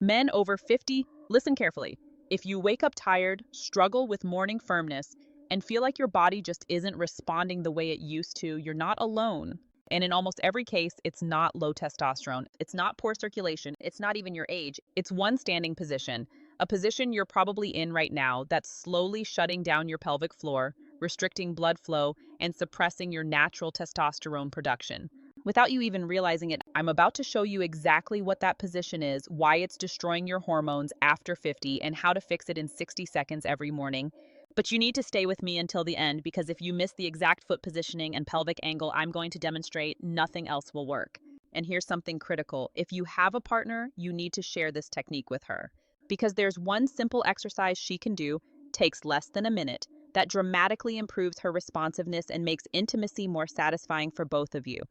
Men over 50, listen carefully. If you wake up tired, struggle with morning firmness, and feel like your body just isn't responding the way it used to, you're not alone. And in almost every case, it's not low testosterone. It's not poor circulation. It's not even your age. It's one standing position, a position you're probably in right now that's slowly shutting down your pelvic floor, restricting blood flow, and suppressing your natural testosterone production. Without you even realizing it, I'm about to show you exactly what that position is, why it's destroying your hormones after 50, and how to fix it in 60 seconds every morning. But you need to stay with me until the end because if you miss the exact foot positioning and pelvic angle I'm going to demonstrate, nothing else will work. And here's something critical. If you have a partner, you need to share this technique with her. Because there's one simple exercise she can do, takes less than a minute, that dramatically improves her responsiveness and makes intimacy more satisfying for both of you.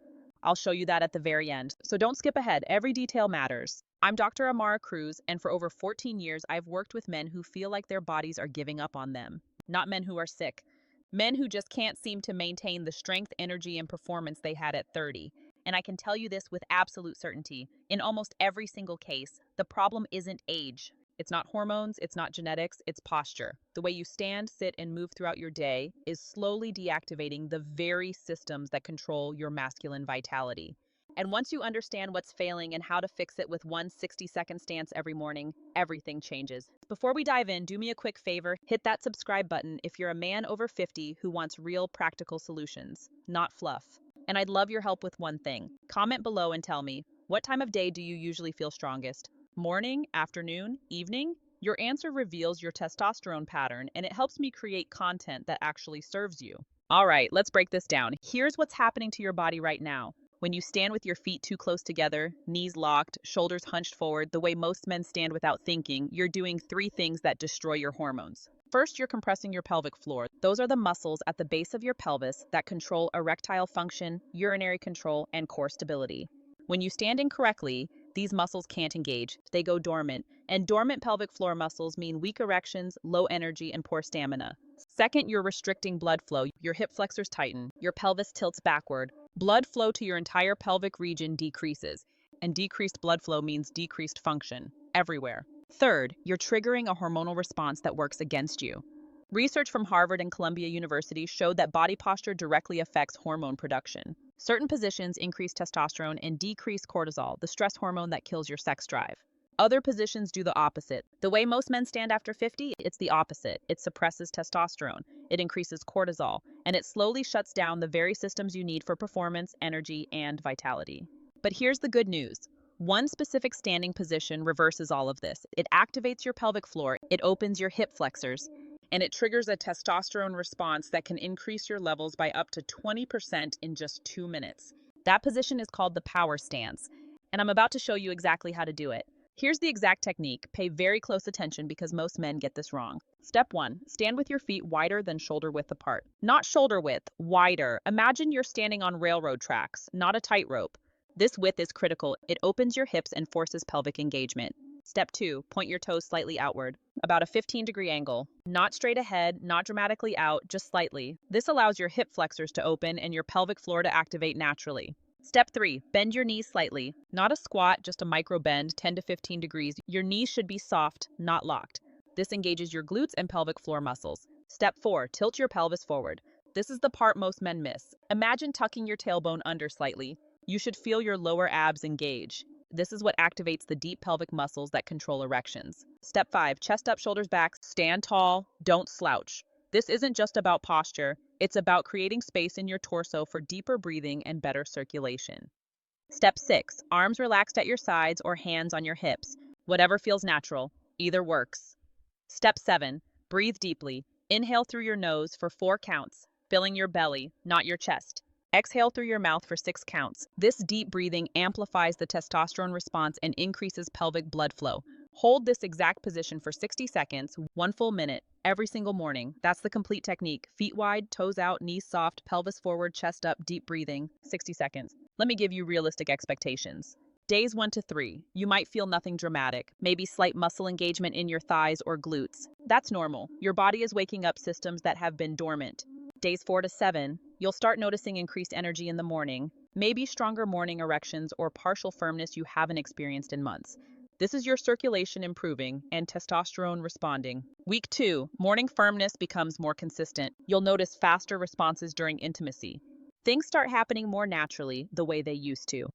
I'll show you that at the very end, so don't skip ahead. Every detail matters. I'm Dr. Amara Cruz, and for over 14 years, I've worked with men who feel like their bodies are giving up on them. Not men who are sick. Men who just can't seem to maintain the strength, energy, and performance they had at 30. And I can tell you this with absolute certainty. In almost every single case, the problem isn't age. It's not hormones, it's not genetics, it's posture. The way you stand, sit, and move throughout your day is slowly deactivating the very systems that control your masculine vitality. And once you understand what's failing and how to fix it with one 60-second stance every morning, everything changes. Before we dive in, do me a quick favor, hit that subscribe button if you're a man over 50 who wants real practical solutions, not fluff. And I'd love your help with one thing. Comment below and tell me, what time of day do you usually feel strongest? Morning, afternoon, evening? Your answer reveals your testosterone pattern and it helps me create content that actually serves you. All right, let's break this down. Here's what's happening to your body right now. When you stand with your feet too close together, knees locked, shoulders hunched forward, the way most men stand without thinking, you're doing three things that destroy your hormones. First, you're compressing your pelvic floor. Those are the muscles at the base of your pelvis that control erectile function, urinary control, and core stability. When you stand incorrectly, these muscles can't engage, they go dormant, and dormant pelvic floor muscles mean weak erections, low energy, and poor stamina. Second, you're restricting blood flow. Your hip flexors tighten, your pelvis tilts backward. Blood flow to your entire pelvic region decreases, and decreased blood flow means decreased function, everywhere. Third, you're triggering a hormonal response that works against you. Research from Harvard and Columbia University showed that body posture directly affects hormone production. Certain positions increase testosterone and decrease cortisol, the stress hormone that kills your sex drive. Other positions do the opposite. The way most men stand after 50, it's the opposite. It suppresses testosterone, it increases cortisol, and it slowly shuts down the very systems you need for performance, energy, and vitality. But here's the good news. One specific standing position reverses all of this. It activates your pelvic floor, it opens your hip flexors, and it triggers a testosterone response that can increase your levels by up to 20% in just 2 minutes. That position is called the power stance, and I'm about to show you exactly how to do it. Here's the exact technique. Pay very close attention because most men get this wrong. Step 1. Stand with your feet wider than shoulder width apart. Not shoulder width, wider. Imagine you're standing on railroad tracks, not a tightrope. This width is critical. It opens your hips and forces pelvic engagement. Step 2. Point your toes slightly outward, about a 15-degree angle. Not straight ahead, not dramatically out, just slightly. This allows your hip flexors to open and your pelvic floor to activate naturally. Step 3. Bend your knees slightly. Not a squat, just a micro bend, 10 to 15 degrees. Your knees should be soft, not locked. This engages your glutes and pelvic floor muscles. Step 4. Tilt your pelvis forward. This is the part most men miss. Imagine tucking your tailbone under slightly. You should feel your lower abs engage. This is what activates the deep pelvic muscles that control erections. Step 5. Chest up, shoulders back. Stand tall, don't slouch. This isn't just about posture, it's about creating space in your torso for deeper breathing and better circulation. Step 6. Arms relaxed at your sides or hands on your hips. Whatever feels natural, either works. Step 7. Breathe deeply. Inhale through your nose for 4 counts, filling your belly, not your chest. Exhale through your mouth for 6 counts. This deep breathing amplifies the testosterone response and increases pelvic blood flow. Hold this exact position for 60 seconds, 1 full minute, every single morning. That's the complete technique. Feet wide, toes out, knees soft, pelvis forward, chest up, deep breathing, 60 seconds. Let me give you realistic expectations. Days 1 to 3, you might feel nothing dramatic, maybe slight muscle engagement in your thighs or glutes. That's normal. Your body is waking up systems that have been dormant. Days 4 to 7, you'll start noticing increased energy in the morning, maybe stronger morning erections or partial firmness you haven't experienced in months. This is your circulation improving and testosterone responding. Week 2, morning firmness becomes more consistent. You'll notice faster responses during intimacy. Things start happening more naturally, the way they used to.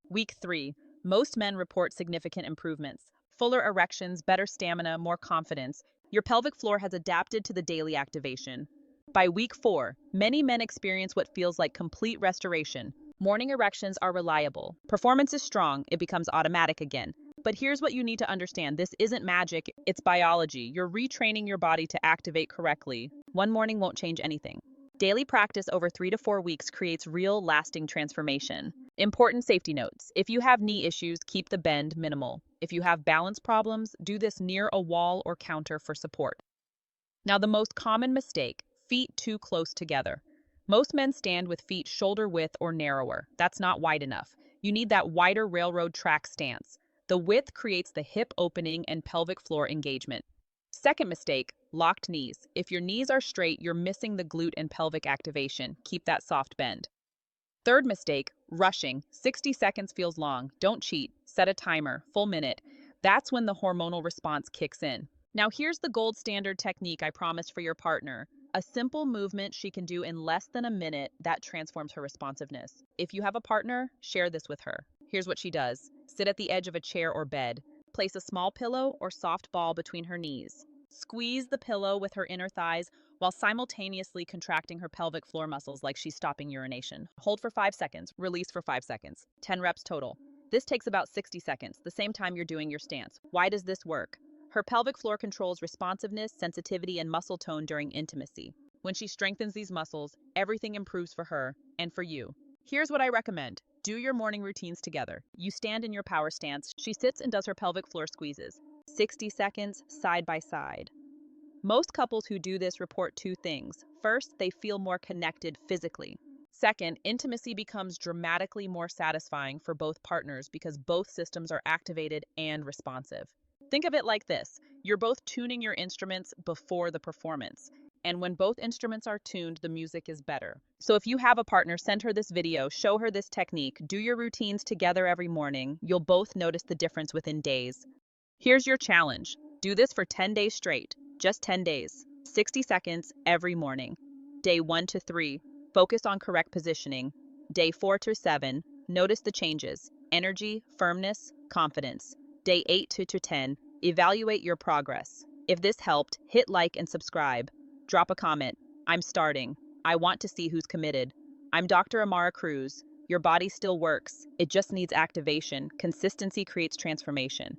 Week 3, most men report significant improvements. Fuller erections, better stamina, more confidence. Your pelvic floor has adapted to the daily activation. By week 4, many men experience what feels like complete restoration. Morning erections are reliable. Performance is strong, it becomes automatic again. But here's what you need to understand. This isn't magic, it's biology. You're retraining your body to activate correctly. One morning won't change anything. Daily practice over 3 to 4 weeks creates real, lasting transformation. Important safety notes. If you have knee issues, keep the bend minimal. If you have balance problems, do this near a wall or counter for support. Now, the most common mistake, feet too close together. Most men stand with feet shoulder width or narrower. That's not wide enough. You need that wider railroad track stance. The width creates the hip opening and pelvic floor engagement. Second mistake, locked knees. If your knees are straight, you're missing the glute and pelvic activation. Keep that soft bend. Third mistake, rushing. 60 seconds feels long. Don't cheat. Set a timer, full minute. That's when the hormonal response kicks in. Now here's the gold standard technique I promised for your partner. A simple movement she can do in less than a minute that transforms her responsiveness. If you have a partner, share this with her. Here's what she does. Sit at the edge of a chair or bed. Place a small pillow or soft ball between her knees. Squeeze the pillow with her inner thighs while simultaneously contracting her pelvic floor muscles like she's stopping urination. Hold for 5 seconds, release for 5 seconds. 10 reps total. This takes about 60 seconds, the same time you're doing your stance. Why does this work? Her pelvic floor controls responsiveness, sensitivity, and muscle tone during intimacy. When she strengthens these muscles, everything improves for her and for you. Here's what I recommend. Do your morning routines together. You stand in your power stance. She sits and does her pelvic floor squeezes. 60 seconds, side by side. Most couples who do this report 2 things. First, they feel more connected physically. Second, intimacy becomes dramatically more satisfying for both partners because both systems are activated and responsive. Think of it like this. You're both tuning your instruments before the performance. And when both instruments are tuned, the music is better. So if you have a partner, send her this video, show her this technique, do your routines together every morning. You'll both notice the difference within days. Here's your challenge. Do this for 10 days straight. Just 10 days. 60 seconds every morning. Day 1 to 3, focus on correct positioning. Day 4 to 7, notice the changes. Energy, firmness, confidence. Day 8 to 10, evaluate your progress. If this helped, hit like and subscribe. Drop a comment. I'm starting. I want to see who's committed. I'm Dr. Amara Cruz. Your body still works. It just needs activation. Consistency creates transformation.